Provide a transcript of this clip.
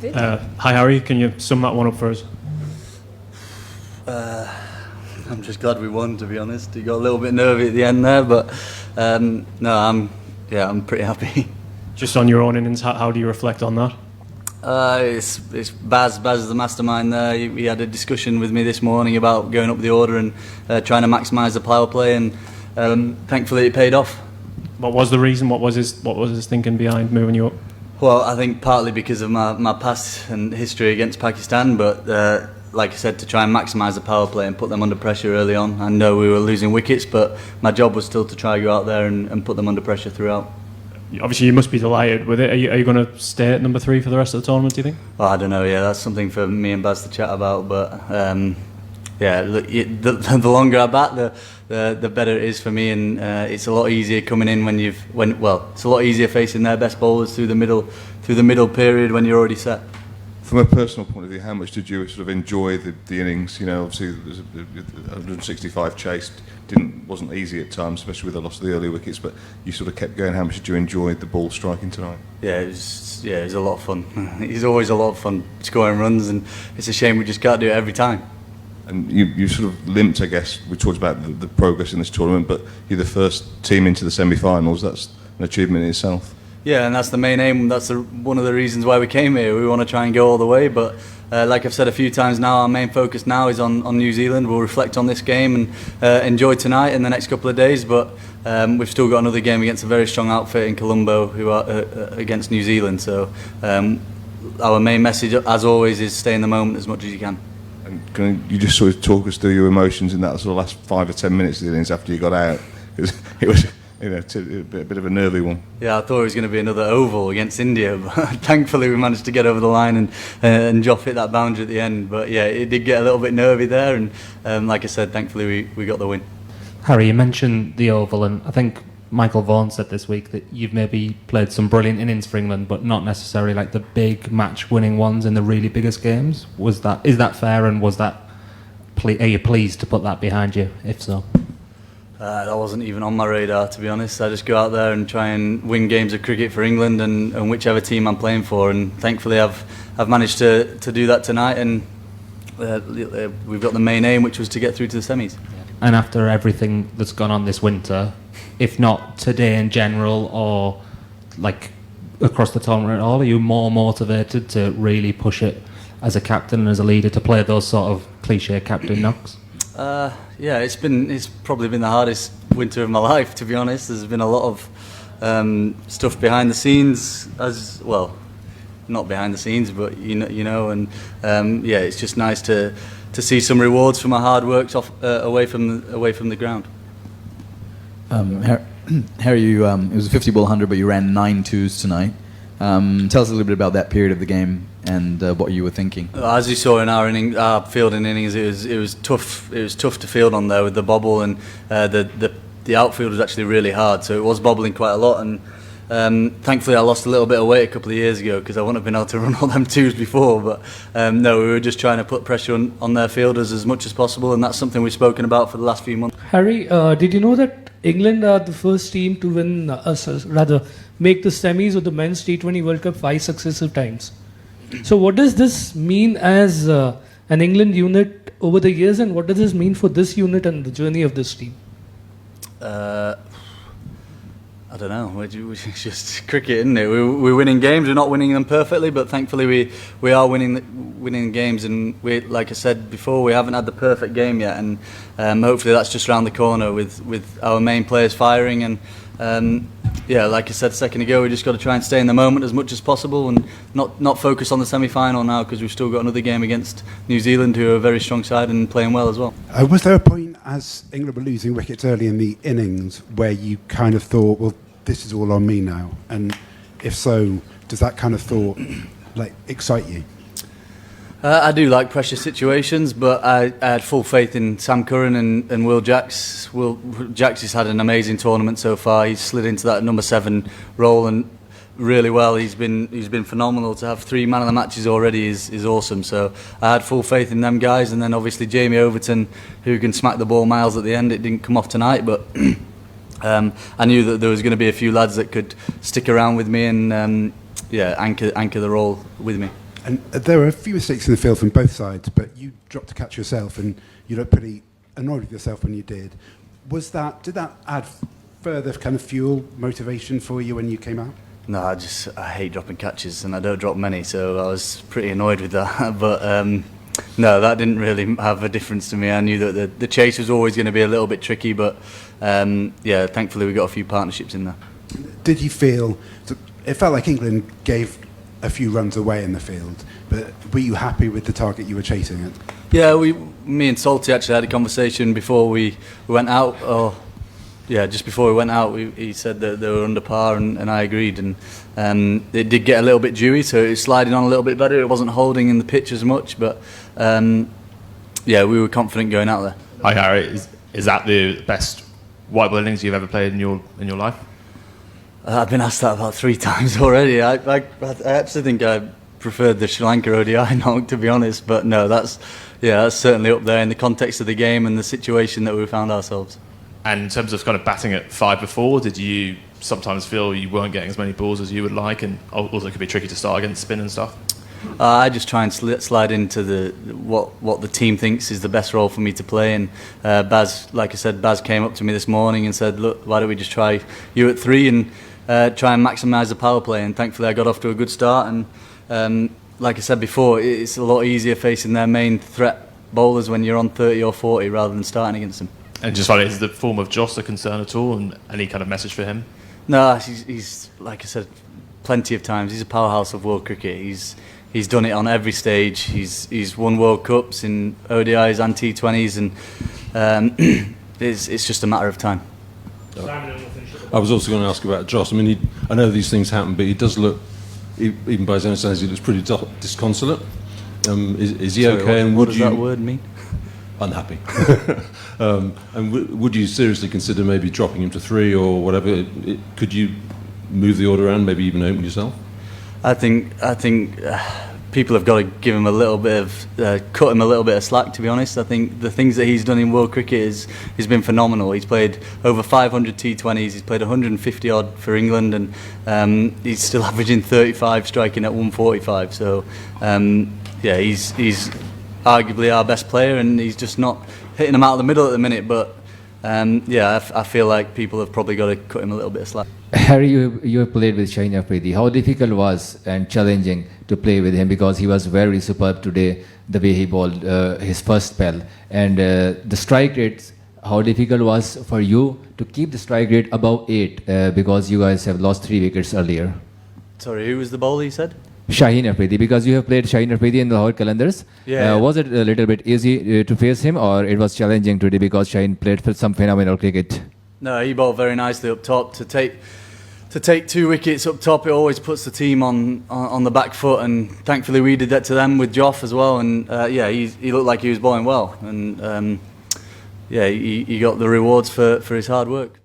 Hi Harry, can you sum that one up for us? I'm just glad we won, to be honest. You got a little bit nervy at the end there, but no, I'm pretty happy. Just on your own innings, how do you reflect on that? It's Baz is the mastermind there. He had a discussion with me this morning about going up the order and trying to maximise the power play, and thankfully it paid off. What was the reason? What was his thinking behind moving you up? Well, I think partly because of my past and history against Pakistan, but like I said, to try and maximise the power play and put them under pressure early on. I know we were losing wickets, but my job was still to try to go out there and put them under pressure throughout. Obviously, you must be delighted with it. Are you going to stay at number 3 for the rest of the tournament, do you think? Well, I don't know, yeah, that's something for me and Baz to chat about, but yeah, look, the longer I bat, the better it is for me, and it's a lot easier coming in it's a lot easier facing their best bowlers through the middle period when you're already set. From a personal point of view, how much did you sort of enjoy the innings? You know, obviously there's 165 chased, wasn't easy at times, especially with the loss of the early wickets. But you sort of kept going. How much did you enjoy the ball striking tonight? Yeah, it was a lot of fun. It's always a lot of fun scoring runs, and it's a shame we just can't do it every time. And you sort of limped, I guess. We talked about the progress in this tournament, but you're the first team into the semi-finals. That's an achievement in itself. Yeah, and that's the main aim. That's one of the reasons why we came here. We want to try and go all the way, but like I've said a few times now, our main focus now is on New Zealand. We'll reflect on this game and enjoy tonight and the next couple of days, but we've still got another game against a very strong outfit in Colombo who are against New Zealand. So our main message, as always, is stay in the moment as much as you can. And can you just sort of talk us through your emotions in that sort of last 5 or 10 minutes of the innings after you got out? Because it was a bit of a nervy one. Yeah, I thought it was going to be another oval against India, but thankfully we managed to get over the line and Joff hit that boundary at the end. But yeah, it did get a little bit nervy there, and like I said, thankfully we got the win. Harry, you mentioned the oval, and I think Michael Vaughan said this week that you've maybe played some brilliant innings for England, but not necessarily like the big match-winning ones in the really biggest games. Is that fair, and are you pleased to put that behind you, if so? That wasn't even on my radar, to be honest. I just go out there and try and win games of cricket for England and whichever team I'm playing for, and thankfully I've managed to do that tonight, and we've got the main aim, which was to get through to the semis. And after everything that's gone on this winter, if not today in general or like across the tournament at all, are you more motivated to really push it as a captain and as a leader to play those sort of cliche captain knocks? Yeah, it's probably been the hardest winter of my life, to be honest. There's been a lot of stuff behind the scenes, as well, not behind the scenes, but you know, and yeah, it's just nice to see some rewards for my hard work away from the ground. Harry, it was a 50-ball 100, but you ran 9 twos tonight. Tell us a little bit about that period of the game and what you were thinking. As you saw in our fielding innings, it was tough. It was tough to field on there with the bobble, and the outfield was actually really hard. So it was bobbling quite a lot, and thankfully I lost a little bit of weight a couple of years ago because I wouldn't have been able to run all them twos before. But no, we were just trying to put pressure on their fielders as much as possible, and that's something we've spoken about for the last few months. Harry, did you know that England are the first team to win, make the semis of the Men's T20 World Cup 5 successive times? So what does this mean as an England unit over the years, and what does this mean for this unit and the journey of this team? I don't know. It's just cricket, isn't it? We're winning games. We're not winning them perfectly, but thankfully we are winning games. And like I said before, we haven't had the perfect game yet, and hopefully that's just round the corner with our main players firing. And yeah, like I said a second ago, we just got to try and stay in the moment as much as possible, and not focus on the semi-final now, because we've still got another game against New Zealand, who are a very strong side and playing well as well. Was there a point as England were losing wickets early in the innings where you kind of thought, well, this is all on me now? And if so, does that kind of thought excite you? I do like pressure situations, but I had full faith in Sam Curran and Will Jacks. Jacks has had an amazing tournament so far. He's slid into that number 7 role and really well. He's been phenomenal. To have 3 man of the matches already is awesome. So I had full faith in them guys, and then obviously Jamie Overton, who can smack the ball miles at the end. It didn't come off tonight, but I knew that there was going to be a few lads that could stick around with me and anchor the role with me. And there were a few mistakes in the field from both sides, but you dropped a catch yourself, and you looked pretty annoyed with yourself when you did. Did that add further kind of fuel, motivation for you when you came out? No, I hate dropping catches, and I don't drop many, so I was pretty annoyed with that. But no, that didn't really have a difference to me. I knew that the chase was always going to be a little bit tricky, but yeah, thankfully we got a few partnerships in there. Did you feel... It felt like England gave a few runs away in the field, but were you happy with the target you were chasing at? Yeah, me and Salty actually had a conversation before we went out. Just before we went out, he said that they were under par, and I agreed. And it did get a little bit dewy, so it was sliding on a little bit better. It wasn't holding in the pitch as much, but yeah, we were confident going out there. Hi Harry, is that the best white ball innings you've ever played in your life? I've been asked that about 3 times already. I actually think I preferred the Sri Lanka ODI knock, to be honest. But no, that's certainly up there in the context of the game and the situation that we found ourselves. And in terms of kind of batting at 5 before, did you sometimes feel you weren't getting as many balls as you would like, and also it could be tricky to start against spin and stuff? I just try and slide into what the team thinks is the best role for me to play. And Baz, like I said, Baz came up to me this morning and said, "Look, why don't we just try you at 3 and try and maximise the power play?" And thankfully, I got off to a good start. And like I said before, it's a lot easier facing their main threat bowlers when you're on 30 or 40 rather than starting against them. And just finally, is the form of Joss a concern at all, and any kind of message for him? No, he's like I said, plenty of times. He's a powerhouse of world cricket. He's done it on every stage. He's won World Cups in ODIs and T20s, and it's just a matter of time. I was also going to ask about Joss. I mean, I know these things happen, but he does look, even by his own standards, he looks pretty disconsolate. Is he Sorry, okay? What does that word mean? Unhappy. And would you seriously consider maybe dropping him to 3 or whatever? Could you move the order around, maybe even open yourself? I think people have got to give him a little bit of cut him a little bit of slack. To be honest, I think the things that he's done in world cricket has been phenomenal. He's played over 500 T20s. He's played 150 odd for England, and he's still averaging 35, striking at 145. So yeah, he's arguably our best player, and he's just not hitting them out of the middle at the minute. But yeah, I feel like people have probably got to cut him a little bit of slack. Harry, you have played with Shaheen Afridi. How difficult was and challenging to play with him, because he was very superb today, the way he bowled his first spell, and the strike rates. How difficult was for you to keep the strike rate above 8, because you guys have lost 3 wickets earlier? Sorry, who was the bowler you said? Shaheen Afridi, because you have played Shaheen Afridi in the Lahore Qalandars. Yeah. Was it a little bit easy to face him, or it was challenging today because Shaheen played for some phenomenal cricket? No, he bowled very nicely up top. To take 2 wickets up top, it always puts the team on the back foot, and thankfully we did that to them with Joff as well. And yeah, he looked like he was bowling well, and yeah, he got the rewards for his hard work.